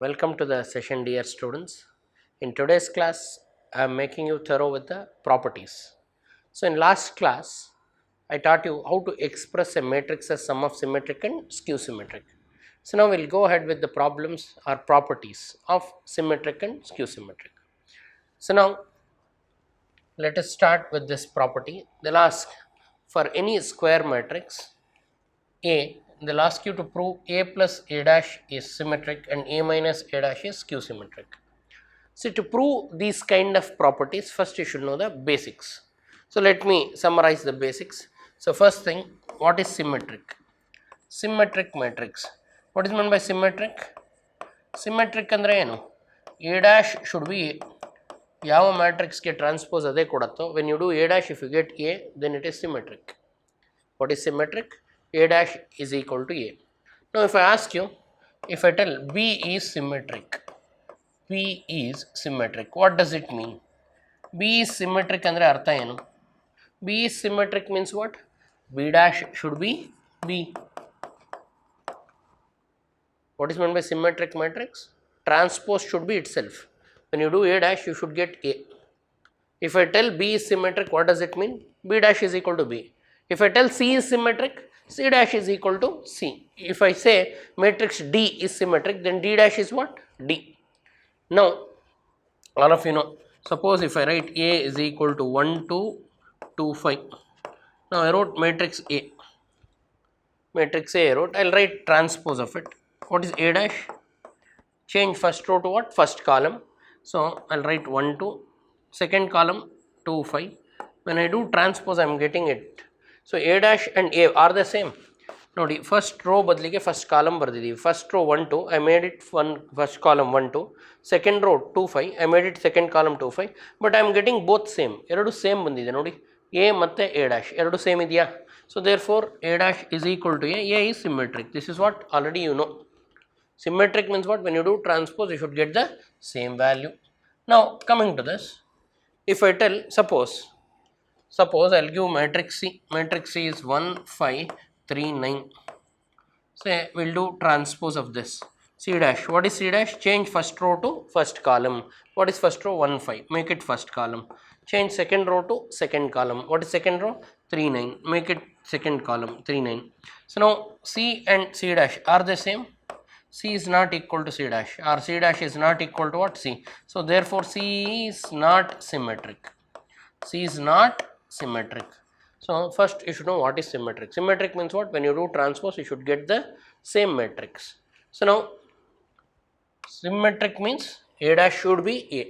Welcome to the session, dear students. In today's class, I am making you thorough with the properties. So, in last class, I taught you how to express a matrix as sum of symmetric and skew symmetric. So, now we will go ahead with the problems or properties of symmetric and skew symmetric. So, now let us start with this property. They'll ask for any square matrix A, they'll ask you to prove A plus A dash is symmetric and A minus A dash is skew symmetric. So, to prove these kind of properties, first you should know the basics. So, let me summarize the basics. So, first thing, what is symmetric? Symmetric matrix. What is meant by symmetric? Symmetric andre ಏನು? A dash should be A. ಯಾವ ಮ್ಯಾಟ್ರಿಕ್ಸ್ಗೆ transpose ಅದೇ ಕೊಡುತ್ತೋ when you do A dash if you get A then it is symmetric. What is symmetric? A dash is equal to A. Now, if I ask you, if I tell B is symmetric, B is symmetric, what does it mean? B is symmetric andre artha enu? B is symmetric means what? B dash should be B. What is meant by symmetric matrix? Transpose should be itself. When you do A dash, you should get A. If I tell B is symmetric, what does it mean? B dash is equal to B. If I tell C is symmetric, C dash is equal to C. If I say matrix D is symmetric, then D dash is what? D. Now, all of you know, suppose if I write A is equal to 1, 2, 2, 5. Now, I wrote matrix A. Matrix A I wrote, I will write transpose of it. What is A dash? Change first row to what? First column. So, I will write 1, 2, second column 2, 5. When I do transpose, I am getting it. So, A dash and A are the same. ನೋಡಿ first row ಬದಲಿಗೆ first column ಬರೆದಿದ್ದೀವಿ. First row 1 2 I made it first column 1 2, second row 2 5 I made it second column 2 5. But I am getting both same, ಎರಡು same ಬಂದಿದೆ ನೋಡಿ, A ಮತ್ತು A dash ಎರಡು same ಇದೆಯಾ? So therefore A dash is equal to A is symmetric. This is what already you know. Symmetric means what? When you do transpose, you should get the same value. Now, coming to this, if I tell, suppose I'll give matrix C. Matrix C is 1, 5, 3, 9. Say we'll do transpose of this. C dash. What is C dash? Change first row to first column. What is first row? 1, 5. Make it first column. Change second row to second column. What is second row? 3, 9. Make it second column. 3, 9. So now C and C dash are the same. C is not equal to C dash, or C dash is not equal to what? C. So therefore C is not symmetric. C is not symmetric. So first you should know what is symmetric. Symmetric means what? When you do transpose, you should get the same matrix. So now symmetric means A dash should be A.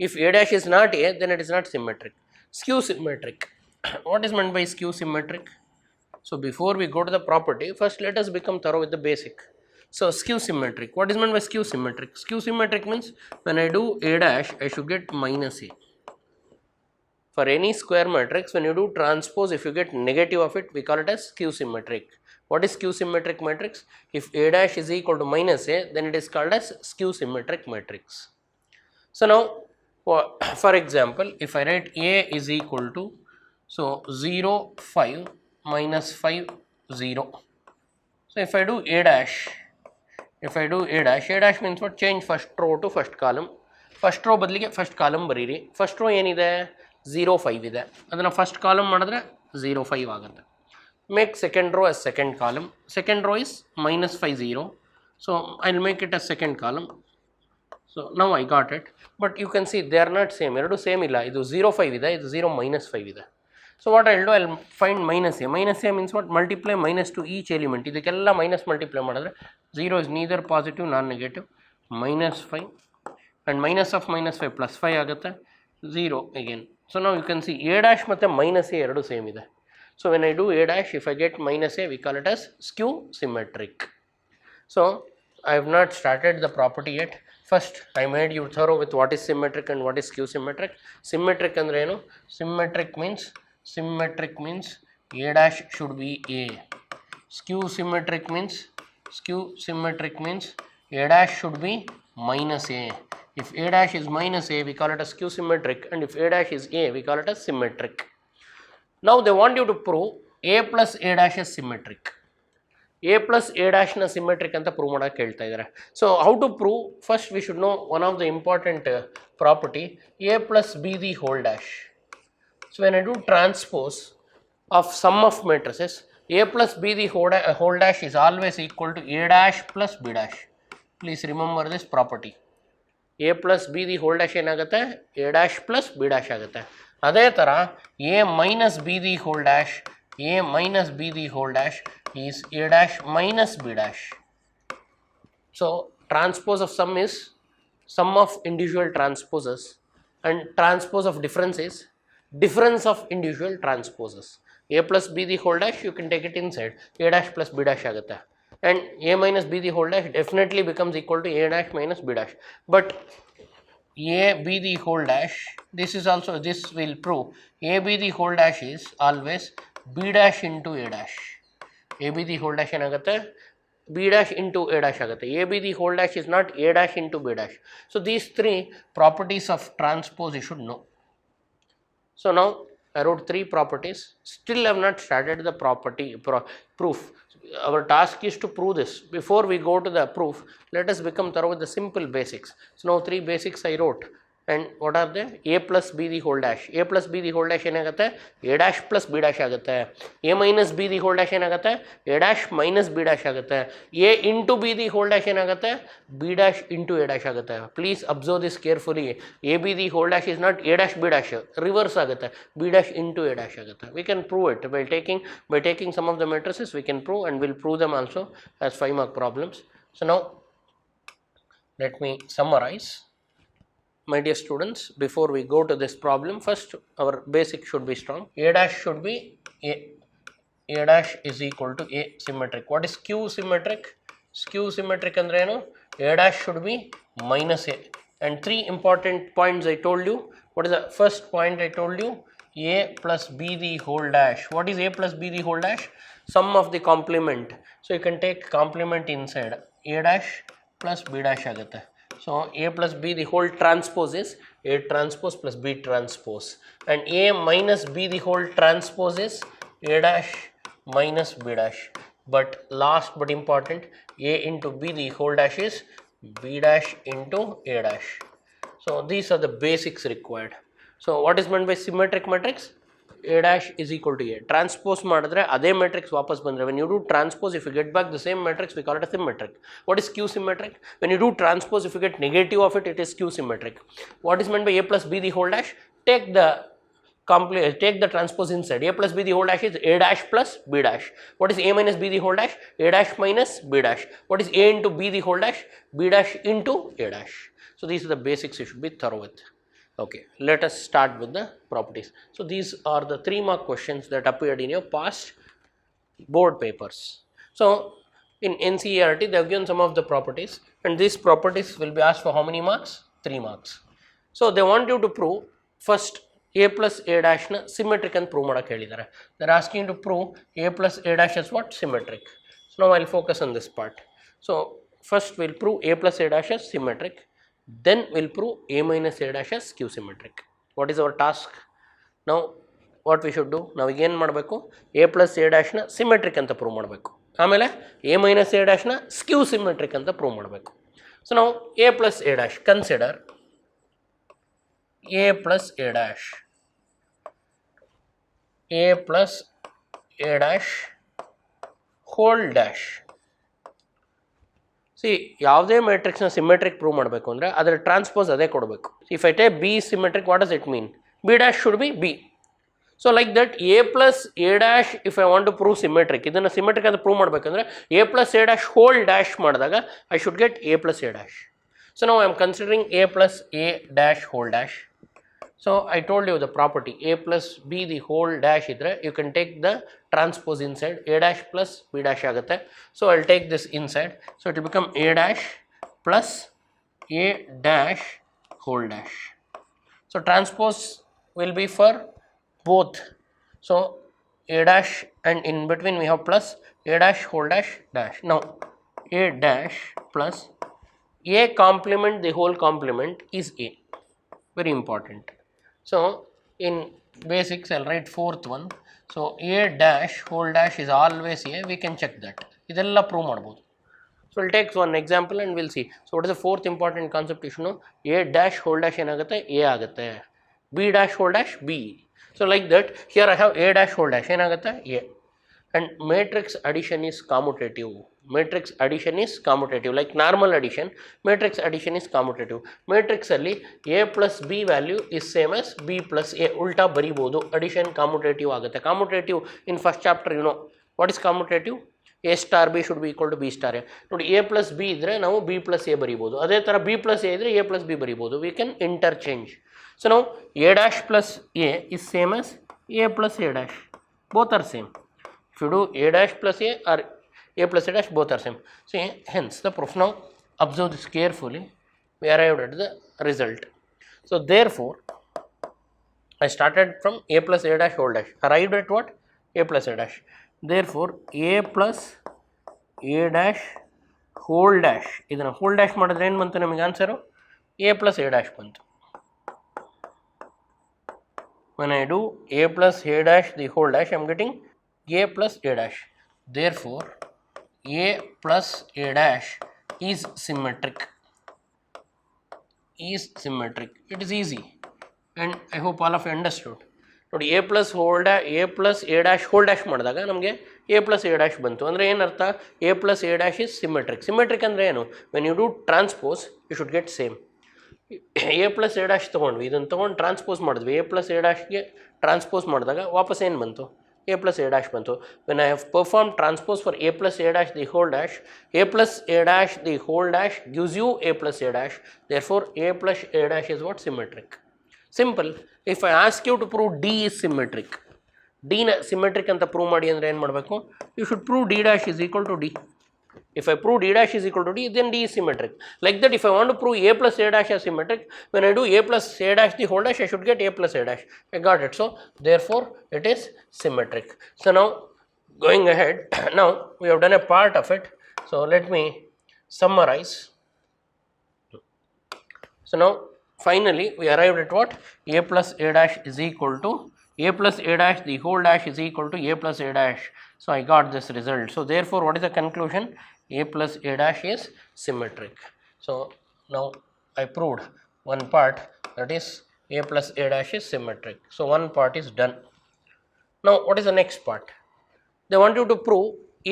If A dash is not A, then it is not symmetric. Skew symmetric. What is meant by skew symmetric? So before we go to the property, first let us become thorough with the basic. So skew symmetric. What is meant by skew symmetric? Skew symmetric means when I do A dash, I should get minus A. For any square matrix, when you do transpose, if you get negative of it, we call it as skew symmetric. What is skew symmetric matrix? If A dash is equal to minus A, then it is called as skew symmetric matrix. So now, for example, if I write A is equal to, so 0, 5 minus 5, 0. So if I do A dash, A dash means what? Change first row to first column. First row ಬದಲಿಗೆ first column ಬರೀರಿ. First row ಏನಿದೆ? 0, 5 ಇದೆ. ಅದನ್ನು first column ಮಾಡಿದ್ರೆ 0, 5 ಆಗುತ್ತೆ. Make second row as second column. Second row is minus 5, 0. So I'll make it as second column. So now I got it. But you can see they are not same. ಎರಡು same ಇಲ್ಲ. ಇದು 0, 5 ಇದೆ, ಇದು 0, minus 5 ಇದೆ. So what I'll do, I'll find minus A. Minus A means what? Multiply minus to each element. ಇದಕ್ಕೆಲ್ಲ minus multiply ಮಾಡಿದ್ರೆ 0 is neither positive nor negative. Minus 5 and minus of minus 5 plus 5 ಆಗುತ್ತೆ, 0 again. So now you can see A dash ಮತ್ತು minus A ಎರಡು same ಇದೆ. So when I do A dash, if I get minus A, we call it as skew symmetric. So I have not started the property yet. First I made you thorough with what is symmetric and what is skew symmetric. Symmetric ಅಂದ್ರೆ ಏನು? Symmetric means A dash should be A. Skew symmetric means A dash should be minus A. If A dash is minus A, we call it as skew symmetric, and if A dash is A, we call it as symmetric. Now they want you to prove A plus A dash is symmetric. A plus A ಡ್ಯಾಶ್ನ symmetric ಅಂತ prove ಮಾಡೋಕ್ಕೆ ಹೇಳ್ತಾ ಇದ್ದಾರೆ. So how to prove? First we should know one of the important property, A plus B the whole dash. So when I do transpose of some of matrices, a plus b the whole dash is always equal to a dash plus b dash. Please remember this property. a plus b the whole dash ಏನಾಗುತ್ತೆ? a dash plus b dash ಆಗುತ್ತೆ. ಅದೇ ಥರ a minus b the whole dash, a minus b the whole dash is a dash minus b dash. So transpose of sum is sum of individual transposes, and transpose of difference is difference of individual transposes. A plus b the whole dash, you can take it inside, a dash plus b dash ಆಗುತ್ತೆ, and a minus b the whole dash definitely becomes equal to a dash minus b dash. But a b the whole dash, this is also, this will prove a b the whole dash is always b dash into a dash. a b the whole dash ಏನಾಗುತ್ತೆ? b dash into a dash ಆಗುತ್ತೆ. a b the whole dash is not a dash into b dash. So these three properties of transpose you should know. So now I wrote three properties. Still I have not started the proof. Our task is to prove this. Before we go to the proof, let us become thorough with the simple basics. So now three basics I wrote. And what are they? A plus b the whole dash. A plus b the whole dash ಏನಾಗುತ್ತೆ? a dash plus b dash ಆಗುತ್ತೆ. a minus b the whole dash ಏನಾಗುತ್ತೆ? a dash minus b dash ಆಗುತ್ತೆ. a into b the whole dash ಏನಾಗುತ್ತೆ? b dash into a dash ಆಗುತ್ತೆ. Please observe this carefully. a b the whole dash is not a dash b dash. Reverse ಆಗುತ್ತೆ. b dash into a dash ಆಗುತ್ತೆ. We can prove it by taking some of the matrices. We can prove, and we'll prove them also as 5 mark problems. So now let me summarize. My dear students, before we go to this problem, first our basic should be strong. A dash should be a dash is equal to a symmetric. What is q symmetric? Q symmetric andre eno? A dash should be minus a. And three important points I told you. What is the first point I told you? A plus b the whole dash. What is a plus b the whole dash? Sum of the complement. So you can take complement inside. A dash plus b dash ಆಗುತ್ತೆ. So a plus b the whole transpose is a transpose plus b transpose, and a minus b the whole transpose is a dash minus b dash. But last but important, a into b the whole dash is b dash into a dash. So these are the basics required. So what is meant by symmetric matrix? A dash is equal to a. Transpose ಮಾಡಿದ್ರೆ ಅದೇ matrix ವಾಪಸ್ ಬಂದರೆ, when you do transpose, if you get back the same matrix, we call it a symmetric. What is q symmetric? When you do transpose, if you get negative of it, it is q symmetric. What is meant by a plus b the whole dash? Take the transpose inside. A plus b the whole dash is a dash plus b dash. What is a minus b the whole dash? A dash minus b dash. What is a into b the whole dash? B dash into a dash. So these are the basics you should be thorough with. Okay, let us start with the properties. So these are the 3 mark questions that appeared in your past board papers. So in NCERT they have given some of the properties, and these properties will be asked for how many marks? 3 marks. So they want you to prove first a plus a dash na symmetric and prove ಮಾಡಕ್ಕೆ ಹೇಳಿದ್ದಾರೆ. They are asking you to prove a plus a dash is what? Symmetric. So now I will focus on this part. So first we will prove a plus a dash is symmetric. Then we'll prove a minus a dash as q symmetric. What is our task? Now what we should do? Now again ಮಾಡಬೇಕು, a plus a dash ನ symmetric ಅಂತ prove ಮಾಡಬೇಕು. ಆಮೇಲೆ a minus a dash ನ skew symmetric ಅಂತ prove ಮಾಡಬೇಕು. So now a plus a dash, consider a plus a dash, a plus a dash whole dash. See, ಯಾವುದೇ ಮ್ಯಾಟ್ರಿಕ್ಸ್ನ symmetric prove ಮಾಡಬೇಕು ಅಂದರೆ ಅದರ ಟ್ರಾನ್ಸ್ಪೋಸ್ ಅದೇ ಕೊಡಬೇಕು. If I take B symmetric, what does it mean? B dash should be B. So like that A plus A dash, if I want to prove symmetric, ಇದನ್ನು symmetric ಅಂತ prove ಮಾಡಬೇಕಂದ್ರೆ A plus A dash whole dash ಮಾಡಿದಾಗ I should get A plus A dash. So ನಾವು I am considering A plus A dash whole dash. So I told you the property a plus b the whole dash idre, you can take the transpose inside, a dash plus b dash ಆಗುತ್ತೆ. So I'll take this inside, so it will become a dash plus a dash whole dash. So transpose will be for both. So a dash, and in between we have plus a dash whole dash dash. Now a dash plus a complement, the whole complement is a. Very important. So in basics I'll write fourth one. So a dash whole dash is always a, we can check that. ಇದೆಲ್ಲ prove ಮಾಡ್ಬೋದು. So we'll take one example and we'll see. So what is the fourth important concept you should know? A dash whole dash ಏನಾಗುತ್ತೆ A ಆಗುತ್ತೆ, B dash whole dash B. So like that here I have A dash whole dash ಏನಾಗುತ್ತೆ A, and matrix addition is commutative. Matrix addition is commutative, like normal addition. Matrix addition is commutative. Matrix ಅಲ್ಲಿ A plus B value is same as B plus A. ಉಲ್ಟಾ ಬರಿಬೋದು. Addition commutative ಆಗುತ್ತೆ. Commutative in first chapter you know what is commutative. A star B should be equal to B star A. ನೋಡಿ A plus B ಇದ್ದರೆ ನಾವು B plus A ಬರಿಬೋದು. ಅದೇ ಥರ B plus A ಇದ್ದರೆ A plus B ಬರಿಬೋದು. We can interchange. So now A dash plus A is same as A plus A dash. Both are same. If you do A dash plus A or A plus A dash, both are same. So hence the proof. Now observe this carefully. We arrived at the result. So therefore I started from A plus A dash whole dash. Arrived at what? A plus A dash. Therefore A plus A dash whole dash, ಇದನ್ನು whole dash ಮಾಡಿದ್ರೆ ಏನು ಬಂತು ನಮಗೆ answer? A plus A dash ಬಂತು. When I do A plus A dash the whole dash, I am getting A plus A dash. Therefore A plus A dash is symmetric. Is symmetric. It is easy and I hope all of you understood. ನೋಡಿ A plus A dash whole dash ಮಾಡಿದಾಗ ನಮಗೆ A plus A dash ಬಂತು. ಅಂದರೆ ಏನರ್ಥ? A plus A dash is symmetric. Symmetric ಅಂದರೆ ಏನು? When you do transpose you should get same. A plus A dash ತೊಗೊಂಡ್ವಿ, ಇದನ್ನು ತೊಗೊಂಡು ಟ್ರಾನ್ಸ್ಪೋಸ್ ಮಾಡಿದ್ವಿ. A plus A dashಗೆ ಟ್ರಾನ್ಸ್ಪೋಸ್ ಮಾಡಿದಾಗ ವಾಪಸ್ ಏನು ಬಂತು? A plus A dash ಬಂತು. When I have perform transpose for A plus A dash the whole dash, A plus A dash the whole dash gives you A plus A dash. Therefore A plus A dash is what? Symmetric. Simple. If I ask you to prove D is symmetric, D na symmetric anta prove ಮಾಡಿ ಅಂದರೆ ಏನು ಮಾಡಬೇಕು? You should prove D dash is equal to D. If I prove D dash is equal to D, then D is symmetric. Like that, if I want to prove A plus A dash is symmetric, when I do A plus A dash the whole dash, I should get A plus A dash. I got it. So therefore it is symmetric. So now going ahead, now we have done a part of it. So let me summarize. So now finally we arrived at what? A plus A dash is equal to A plus A dash the whole dash is equal to A plus A dash. So I got this result. So therefore what is the conclusion? A plus A dash is symmetric. So now I proved one part, that is A plus A dash is symmetric. So one part is done. Now what is the next part? They want you to prove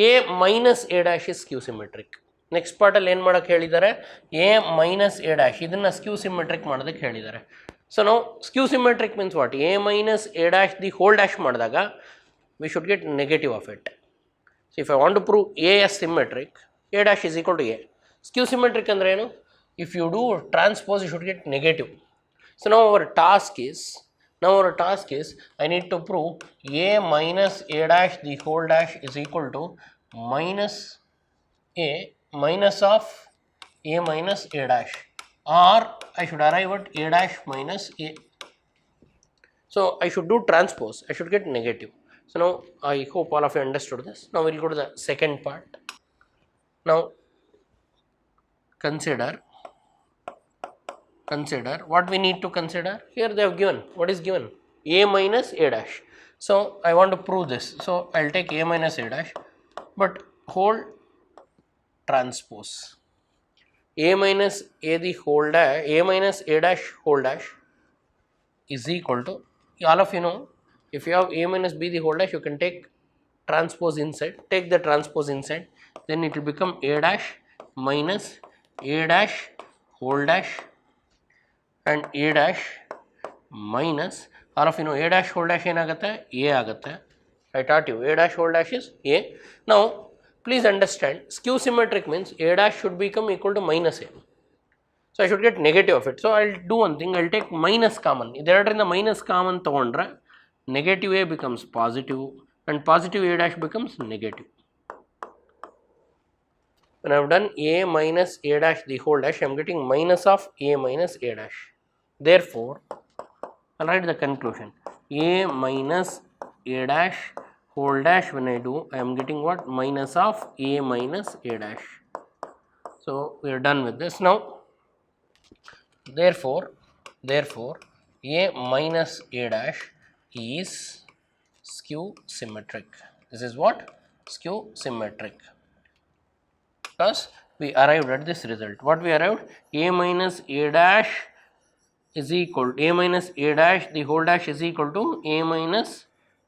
A minus A dash is skew symmetric. Next ಪಾರ್ಟಲ್ಲಿ ಏನು ಮಾಡೋಕ್ಕೆ ಹೇಳಿದ್ದಾರೆ? A minus A dash ಇದನ್ನು ಸ್ಕ್ಯೂ symmetric ಮಾಡೋದಕ್ಕೆ ಹೇಳಿದ್ದಾರೆ. So ನಾವು skew symmetric means what? A minus A dash the whole dash ಮಾಡಿದಾಗ we should get negative of it. So if I want to prove A as symmetric, A dash is equal to A. Skew symmetric ಅಂದರೆ ಏನು? If you do transpose you should get negative. So now our task is I need to prove A minus A dash the whole dash is equal to minus A minus of A minus A dash, or I should arrive at A dash minus A. So I should do transpose, I should get negative. So now I hope all of you understood this. Now we will go to the second part. Now consider what we need to consider. Here they have given, what is given? A minus A dash. So I want to prove this. So I will take A minus A dash, but hold transpose. A minus A the whole dash, A minus A dash whole dash is equal to, all of you know, if you have A minus B the whole dash, you can take transpose inside, take the transpose inside, then it will become A dash minus A dash whole dash and A dash minus, all of you know, A dash whole dash ಏನಾಗುತ್ತೆ? A ಆಗುತ್ತೆ. I taught you A dash whole dash is A. Now please understand, skew symmetric means A dash should become equal to minus A. So I should get negative of it. So I will do one thing, I will take minus common. ಇದೆರಡರಿಂದ minus common ತಗೊಂಡ್ರೆ negative A becomes positive and positive A dash becomes negative. When I have done A minus A dash the whole dash, I am getting minus of A minus A dash. Therefore, I will write the conclusion. A minus A dash whole dash, when I do, I am getting what? Minus of A minus A dash. So we are done with this. Now therefore A minus A dash is skew symmetric. This is what? Skew symmetric. because we arrived at this result. What we arrived? A minus A dash is equal to A minus A dash, the whole dash is equal to A minus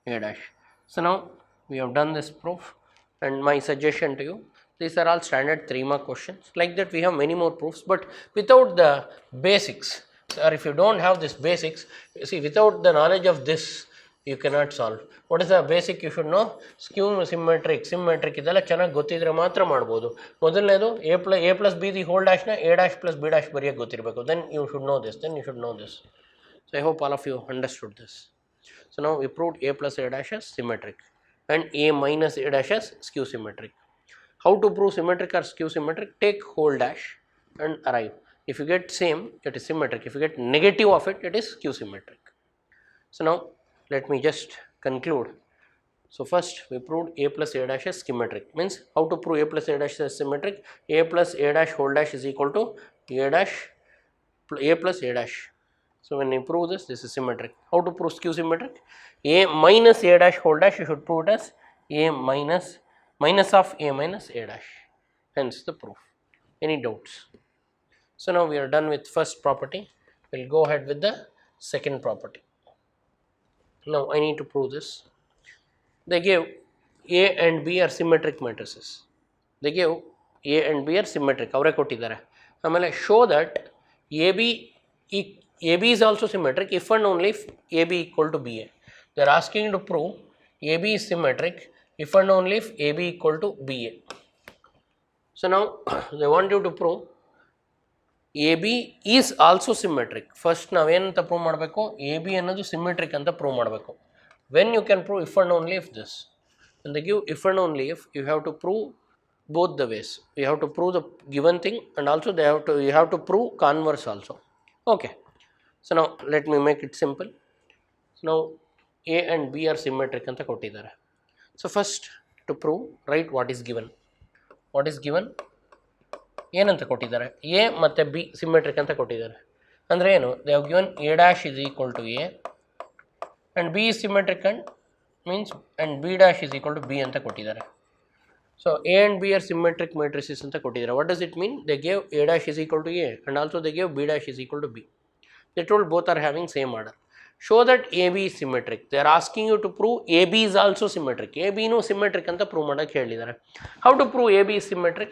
A dash. So now we have done this proof, and my suggestion to you, these are all standard 3-mark questions. Like that we have many more proofs, but without the basics, or if you don't have this basics, you see, without the knowledge of this you cannot solve. What is the basic you should know? Skew symmetric, symmetric ಇದೆಲ್ಲ ಚೆನ್ನಾಗಿ ಗೊತ್ತಿದ್ರೆ ಮಾತ್ರ ಮಾಡ್ಬೋದು. ಮೊದಲನೇದು a plus b the whole dash ನ a dash plus b dash ಬರೆಯೋಕೆ ಗೊತ್ತಿರಬೇಕು. Then you should know this, So I hope all of you understood this. So now we proved a plus a dash as symmetric and a minus a dash as skew symmetric. How to prove symmetric or skew symmetric? Take whole dash and arrive. If you get same, it is symmetric. If you get negative of it, it is skew symmetric. So now let me just conclude. So first we proved a plus a dash as symmetric. Means how to prove a plus a dash as symmetric? A plus a dash whole dash is equal to a dash a plus a dash. So when you prove this, this is symmetric. How to prove skew symmetric? A minus a dash whole dash, you should prove it as a minus of a minus a dash. Hence the proof. Any doubts? So now we are done with first property. We will go ahead with the second property. Now I need to prove this. They gave A and B are symmetric matrices. They gave A and B are symmetric. ಅವರೇ ಕೊಟ್ಟಿದ್ದಾರೆ. ಆಮೇಲೆ show that AB is also symmetric if and only if AB equal to BA. They are asking to prove AB is symmetric if and only if AB equal to BA. So now they want you to prove AB is also symmetric. First ನಾವೇನಂತ prove ಮಾಡಬೇಕು? AB ಅನ್ನೋದು symmetric ಅಂತ prove ಮಾಡಬೇಕು. When you can prove if and only if this? When they give if and only if, you have to prove both the ways. You have to prove the given thing and also you have to prove converse also. Okay. So now let me make it simple. So now A and B are symmetric ಅಂತ ಕೊಟ್ಟಿದ್ದಾರೆ. So first to prove, write what is given. What is given? ಏನಂತ ಕೊಟ್ಟಿದ್ದಾರೆ? A ಮತ್ತು B symmetric ಅಂತ ಕೊಟ್ಟಿದ್ದಾರೆ. ಅಂದರೆ ಏನು? They have given A dash is equal to A and B is symmetric and means and B dash is equal to B ಅಂತ ಕೊಟ್ಟಿದ್ದಾರೆ. So A and B are symmetric matrices ಅಂತ ಕೊಟ್ಟಿದ್ದಾರೆ. What does it mean? They gave A dash is equal to A and also they gave B dash is equal to B. They told both are having same order. Show that AB is symmetric. They are asking you to prove AB is also symmetric. AB ನೂ symmetric ಅಂತ prove ಮಾಡೋಕ್ಕೆ ಹೇಳಿದ್ದಾರೆ. How to prove AB is symmetric?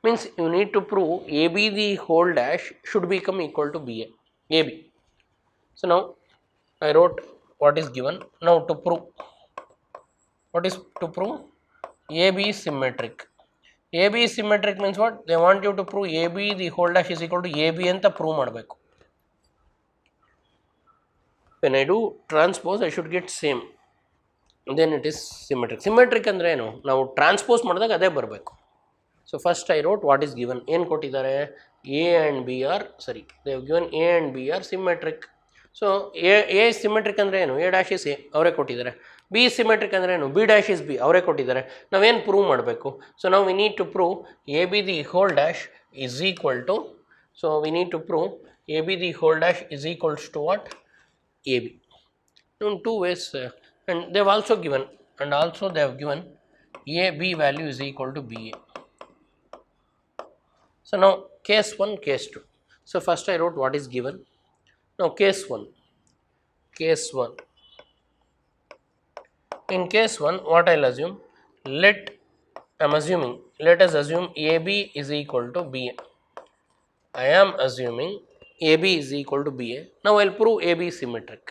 Means you need to prove AB the whole dash should become equal to BA. AB. So now I wrote what is given. Now to prove. What is to prove? AB is symmetric. AB is symmetric means what? They want you to prove AB the whole dash is equal to AB ಅಂತ prove ಮಾಡಬೇಕು. When I do transpose, I should get same. Then it is symmetric. Symmetric ಅಂದರೆ ಏನು? ನಾವು transpose ಮಾಡಿದಾಗ ಅದೇ ಬರಬೇಕು. So first I wrote what is given. ಏನು ಕೊಟ್ಟಿದ್ದಾರೆ? A and B are they have given A and B are symmetric. So A is symmetric ಅಂದರೆ ಏನು? A dash is A ಅವರೇ ಕೊಟ್ಟಿದ್ದಾರೆ. B is symmetric ಅಂದರೆ ಏನು? B dash is B ಅವರೇ ಕೊಟ್ಟಿದ್ದಾರೆ. ನಾವೇನು ಪ್ರೂವ್ ಮಾಡಬೇಕು? So now we need to prove AB the whole dash is equal to, so we need to prove AB the whole dash is equals to what? AB. In two ways, and they have also given, and also they have given AB value is equal to BA. So now case 1, case 2. So first I wrote what is given. Now case 1. In case 1, what I'll assume? Let us assume AB is equal to BA. I am assuming AB is equal to BA. Now I'll prove AB is symmetric.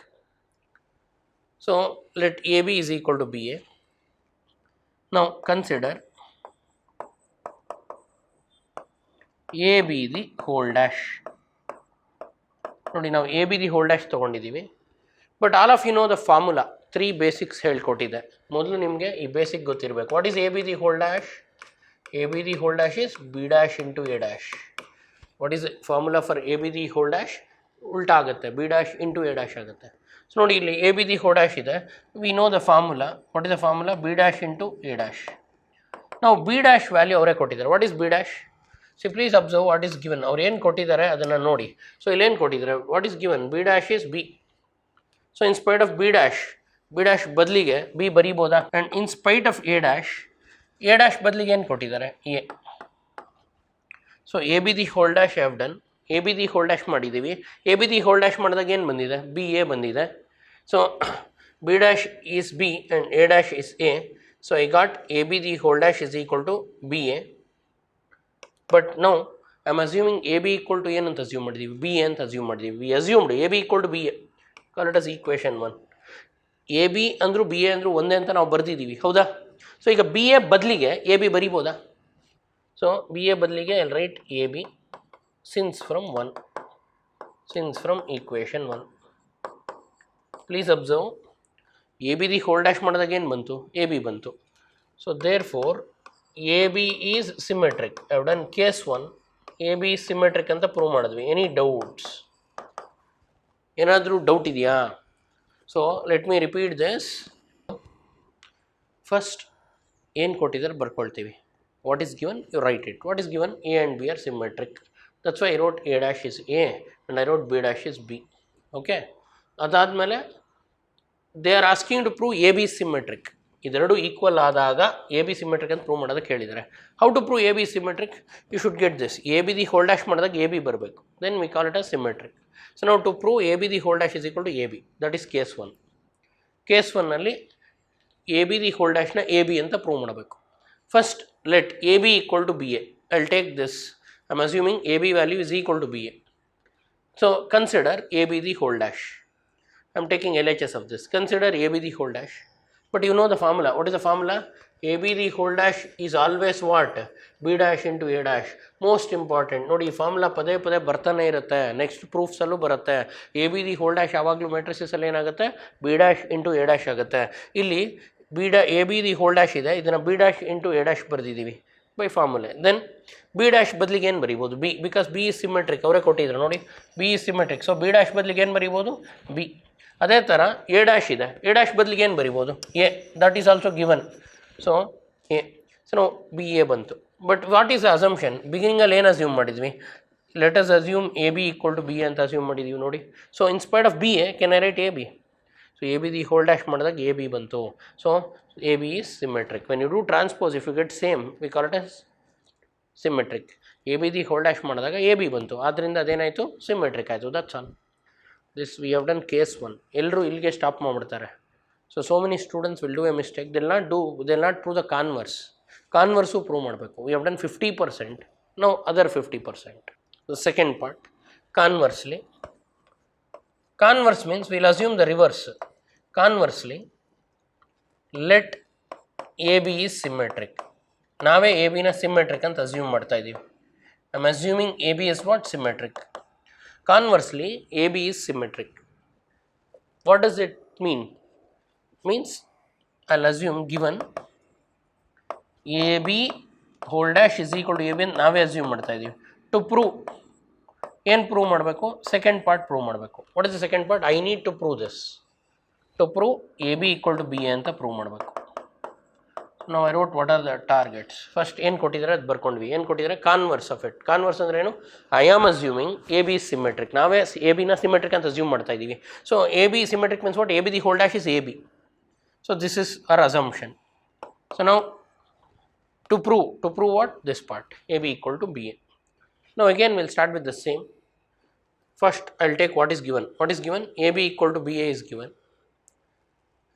So let AB is equal to BA. Now consider AB the whole dash. ನೋಡಿ ನಾವು AB the whole dash ತೊಗೊಂಡಿದ್ದೀವಿ. But all of you know the formula. 3 basics ಹೇಳ್ಕೊಟ್ಟಿದೆ. ಮೊದಲು ನಿಮಗೆ ಈ basic ಗೊತ್ತಿರಬೇಕು. What is AB the whole dash? AB the whole dash is B dash into A dash. What is the formula for AB the whole dash? ಉಲ್ಟಾ ಆಗುತ್ತೆ. B dash into A dash ಆಗುತ್ತೆ. So ನೋಡಿ ಇಲ್ಲಿ AB the whole dash ಇದೆ. We know the formula. What is the formula? B dash into A dash. ನಾವು B dash value ಅವರೇ ಕೊಟ್ಟಿದ್ದಾರೆ. What is B dash? See please observe what is given. ಅವ್ರು ಏನು ಕೊಟ್ಟಿದ್ದಾರೆ ಅದನ್ನು ನೋಡಿ. ಸೊ ಇಲ್ಲೇನು ಕೊಟ್ಟಿದ್ದಾರೆ? What is given? B dash is B. So in spite of B dash ಬದಲಿಗೆ B ಬರೀಬೋದಾ? And in spite of A dash ಬದಲಿಗೆ ಏನು ಕೊಟ್ಟಿದ್ದಾರೆ? A. So A B the whole dash have done, A B the whole dash ಮಾಡಿದ್ದೀವಿ. A B the whole dash ಮಾಡಿದಾಗ ಏನು ಬಂದಿದೆ? B A ಬಂದಿದೆ. So B dash is B and A dash is A. So I got A B the whole dash is equal to B A. But now I am assuming A B equal to ಏನಂತ assume ಮಾಡಿದ್ದೀವಿ? B A ಅಂತ assume ಮಾಡಿದ್ದೀವಿ. V assumed A B equal to B A. Call it as equation 1. A B ಅಂದರೂ B A ಅಂದರೂ ಒಂದೇ ಅಂತ ನಾವು ಬರೆದಿದ್ದೀವಿ, ಹೌದಾ? ಸೊ ಈಗ ಬಿ ಎ ಬದಲಿಗೆ ಎ ಬಿ ಬರಿಬೋದಾ? ಸೊ ಬಿ ಎ ಬದಲಿಗೆ I write A B since from equation 1. Please observe, A B the whole dash ಮಾಡಿದಾಗ ಏನು ಬಂತು? ಎ ಬಿ ಬಂತು. So therefore A B is symmetric. I have done case 1. A B is symmetric ಅಂತ prove ಮಾಡಿದ್ವಿ. Any doubts? ಏನಾದರೂ doubt ಇದೆಯಾ? So let me repeat this. First ಏನು ಕೊಟ್ಟಿದ್ದಾರೆ ಬರ್ಕೊಳ್ತೀವಿ. What is given? You write it. What is given? A and B are symmetric. That's why I wrote A dash is A and I wrote B dash is B. Okay, ಅದಾದಮೇಲೆ they are asking to prove A B symmetric. ಇದೆರಡು equal ಆದಾಗ A B symmetric ಅಂತ prove ಮಾಡೋದಕ್ಕೆ ಹೇಳಿದ್ದಾರೆ. How to prove A B symmetric? You should get this. A B the whole dash ಮಾಡಿದಾಗ A B ಬರಬೇಕು. Then we call it as symmetric. So ನಾವು to prove A B the whole dash is equal to A B, that is case 1. Case 1ನಲ್ಲಿ A B the whole ಡ್ಯಾಶ್ನ A B ಅಂತ prove ಮಾಡಬೇಕು. First let A B equal to B A. I will take this. I am assuming A B value is equal to B A. So consider A B the whole dash. I am taking LHS of this. Consider a b the whole dash. But you know the formula. What is the formula? A b the whole dash is always what? B dash into a dash. Most important. ನೋಡಿ ಈ formula ಪದೇ ಪದೇ ಬರ್ತಾನೆ ಇರುತ್ತೆ. Next ಪ್ರೂಫ್ಸಲ್ಲೂ ಬರುತ್ತೆ. A B the whole dash ಯಾವಾಗಲೂ ಮೆಟ್ರಿಸಲ್ಲಿ ಏನಾಗುತ್ತೆ? B dash into A dash ಆಗುತ್ತೆ. ಇಲ್ಲಿ A B the whole dash ಇದೆ, ಇದನ್ನು B dash into A dash ಬರೆದಿದ್ದೀವಿ by formula. Then B dash ಬದಲಿಗೆ ಏನು ಬರೀಬೋದು? B, because B is symmetric. ಅವರೇ ಕೊಟ್ಟಿದ್ರು ನೋಡಿ, B is symmetric. So B dash ಬದಲಿಗೆ ಏನು ಬರೀಬೋದು? ಬಿ. ಅದೇ ಥರ ಎ ಡ್ಯಾಶ್ ಇದೆ, ಎ ಡ್ಯಾಶ್ ಬದಲಿಗೆ ಏನು ಬರಿಬೋದು? A. That is also given. So A. So ನಾವು ಬಿ ಎ ಬಂತು. But what is the assumption? ಬಿಗಿನಿಂಗಲ್ಲಿ ಏನು ಅಸ್ಯೂಮ್ ಮಾಡಿದ್ವಿ? Let us assume A B equal to B A ಅಂತ ಅಸ್ಯೂಮ್ ಮಾಡಿದ್ದೀವಿ ನೋಡಿ. So inspired of B A can I write A B. So A B the whole dash ಮಾಡಿದಾಗ A B ಬಂತು. So A B is symmetric. When you do transpose, if you get same, we call it as symmetric. A B the whole dash ಮಾಡಿದಾಗ A B ಬಂತು, ಆದ್ದರಿಂದ ಅದೇನಾಯಿತು? Symmetric ಆಯಿತು. That's all. This we have done case 1. ಎಲ್ಲರೂ ಇಲ್ಲಿಗೆ stop ಮಾಡಿಬಿಡ್ತಾರೆ. So many students will do a mistake. They'll not prove the converse. Converse prove ಮಾಡಬೇಕು. We have done 50%. No other 50%. The second part, conversely. Converse means will assume the reverse. Conversely let A B is symmetric. ನಾವೇ A ಬಿನ symmetric ಅಂತ assume ಮಾಡ್ತಾ ಇದ್ದೀವಿ. I am assuming A B is what? Symmetric. Conversely, AB is symmetric. What does it mean? Means I'll assume given AB whole dash is equal to AB ಅಂತ ನಾವೇ assume ಮಾಡ್ತಾ ಇದ್ದೀವಿ. To prove ಏನು prove ಮಾಡಬೇಕು? Second part prove ಮಾಡಬೇಕು. What is the second part? I need to prove this. To prove A B equal to B A ಅಂತ prove ಮಾಡಬೇಕು. ನಾವು I wrote what are the targets. First ಏನು ಕೊಟ್ಟಿದ್ದಾರೆ ಅದು ಬರ್ಕೊಂಡ್ವಿ. ಏನು ಕೊಟ್ಟಿದ್ದಾರೆ? Converse of it. ಕಾನ್ವರ್ಸ್ ಅಂದರೆ ಏನು? I am assuming A B symmetric. ನಾವೇ ಎ ಬಿನ ಸಿಮೆಟ್ರಿಕ್ ಅಂತ ಅಸ್ಯೂಮ್ ಮಾಡ್ತಾ ಇದ್ದೀವಿ. So A B symmetric means what? A B the whole dash is A B. So this is our assumption. So ನಾವು to prove what? This part, A B equal to B A. ನಾವು again will start with the same. First I will take what is given. What is given? A B equal to B A is given.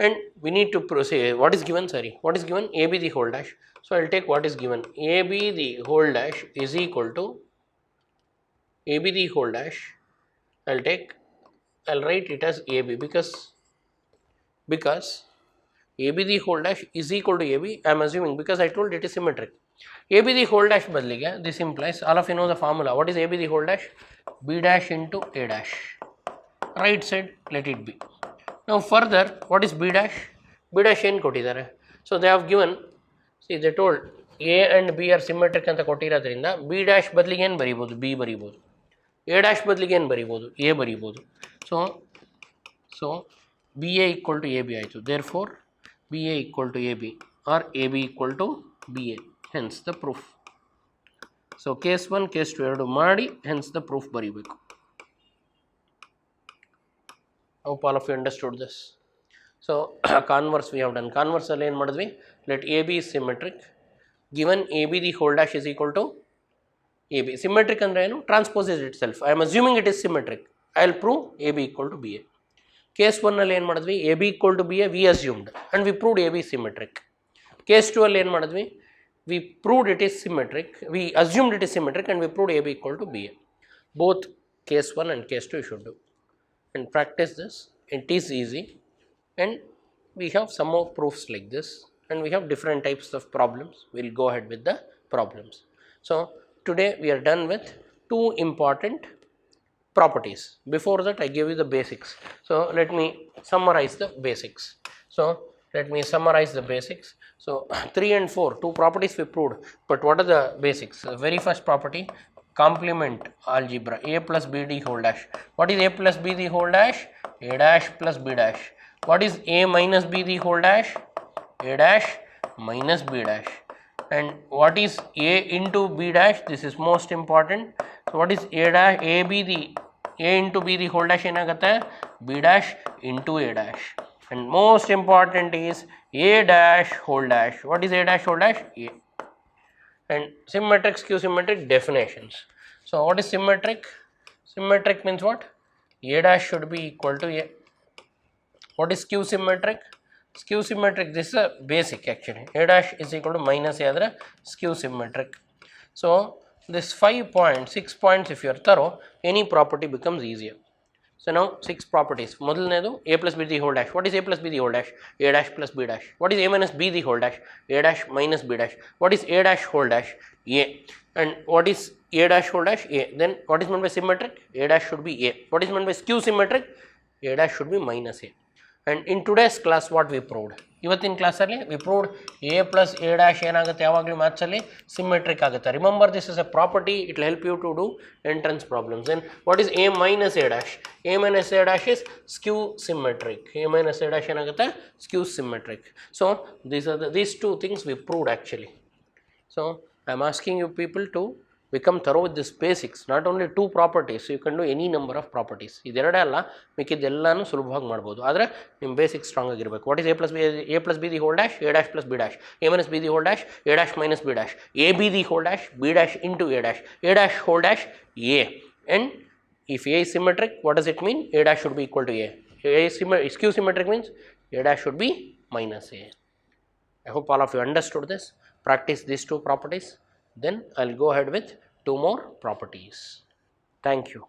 And we need to say what is given, what is given? AB the whole dash. So I'll take what is given. AB the whole dash is equal to AB the whole dash. I'll write it as AB because AB the whole dash is equal to AB. I am assuming because I told it is symmetric. AB the whole dash badlige, this implies all of you know the formula. What is AB the whole dash? B dash into A dash. Right side, let it be. Now further, what is B dash? B dash ಏನು ಕೊಟ್ಟಿದ್ದಾರೆ? So they have given, see they told A and B are symmetric ಅಂತ ಕೊಟ್ಟಿರೋದ್ರಿಂದ B dash ಬದಲಿಗೆ ಏನು ಬರೀಬೋದು? B ಬರೀಬೋದು. A dash ಬದಲಿಗೆ ಏನು ಬರೀಬೋದು? A ಬರೀಬೋದು. So BA equal to AB ಆಯಿತು. Therefore BA equal to AB or AB equal to BA. Hence the proof. So case 1, case 2 ಎರಡು ಮಾಡಿ hence the proof ಬರೀಬೇಕು. Hope all of you understood this. So converse we have done. Converse ಅಲ್ಲಿ ಏನು ಮಾಡಿದ್ವಿ? Let AB is symmetric. Given AB the whole dash is equal to AB. Symmetric andre ಏನು? Transposes itself. I am assuming it is symmetric. I will prove AB equal to BA. Case 1 ಅಲ್ಲಿ ಏನು ಮಾಡಿದ್ವಿ? AB equal to BA we assumed and we proved AB symmetric. Case 2 ಅಲ್ಲಿ ಏನು ಮಾಡಿದ್ವಿ? We proved it is symmetric. We assumed it is symmetric and we proved AB equal to BA. Both case 1 and case 2 you should do and practice this. It is easy and we have some more proofs like this and we have different types of problems. We will go ahead with the problems. So today we are done with two important properties. Before that I gave you the basics. So let me summarize the basics. So let me summarize the basics. So 3 and 4, two properties we proved, but what are the basics? The very first property, complement algebra, a plus bd whole dash. What is a plus b the whole dash? A dash plus b dash. What is a minus b the whole dash? A dash minus b dash. And what is a into b dash? This is most important. So what is a dash? A into b the whole dash ಏನಾಗುತ್ತೆ? b dash into a dash. And most important is a dash whole dash. What is a dash whole dash? A. And symmetric, skew symmetric definitions. So what is symmetric? Symmetric means what? A dash should be equal to A. What is skew symmetric? Skew symmetric, this is a basic actually. A dash is equal to minus A adre skew symmetric. So this 5 points, 6 points if you are thorough, any property becomes easier. So now 6 properties. ಮೊದಲನೇದು a plus b the whole dash. What is a plus b the whole dash? A dash plus b dash. What is a minus b the whole dash? A dash minus b dash. What is a dash whole dash? A. And what is a dash whole dash? A. Then what is meant by symmetric? A dash should be A. What is meant by skew symmetric? A dash should be minus A. And in today's class what we proved? ಇವತ್ತಿನ ಕ್ಲಾಸಲ್ಲಿ we proved a plus a dash ಏನಾಗುತ್ತೆ ಯಾವಾಗಲೂ ಮ್ಯಾಥ್ಸಲ್ಲಿ symmetric ಆಗುತ್ತೆ. Remember this is a property, it will help you to do entrance problems. Then what is a minus a dash? A minus a dash is skew symmetric. A minus a dash ಏನಾಗುತ್ತೆ? Skew symmetric. So these two things we proved actually. So I am asking you people to become thorough with this basics. Not only two properties, so you can do any number of properties. ಇದೆರಡೇ ಅಲ್ಲ, ಮಿಕ್ಕಿದ್ದೆಲ್ಲನೂ ಸುಲಭವಾಗಿ ಮಾಡ್ಬೋದು. ಆದರೆ ನಿಮ್ಮ basic strong ಆಗಿರಬೇಕು. What is a plus b the whole dash? A dash plus b dash. A minus b the whole dash? A dash minus b dash. A b the whole dash? B dash into a dash. A dash whole dash? A. And if A is symmetric, what does it mean? A dash should be equal to A. A is skew symmetric means A dash should be minus A. I hope all of you understood this. Practice these two properties. Then I will go ahead with two more properties. Thank you.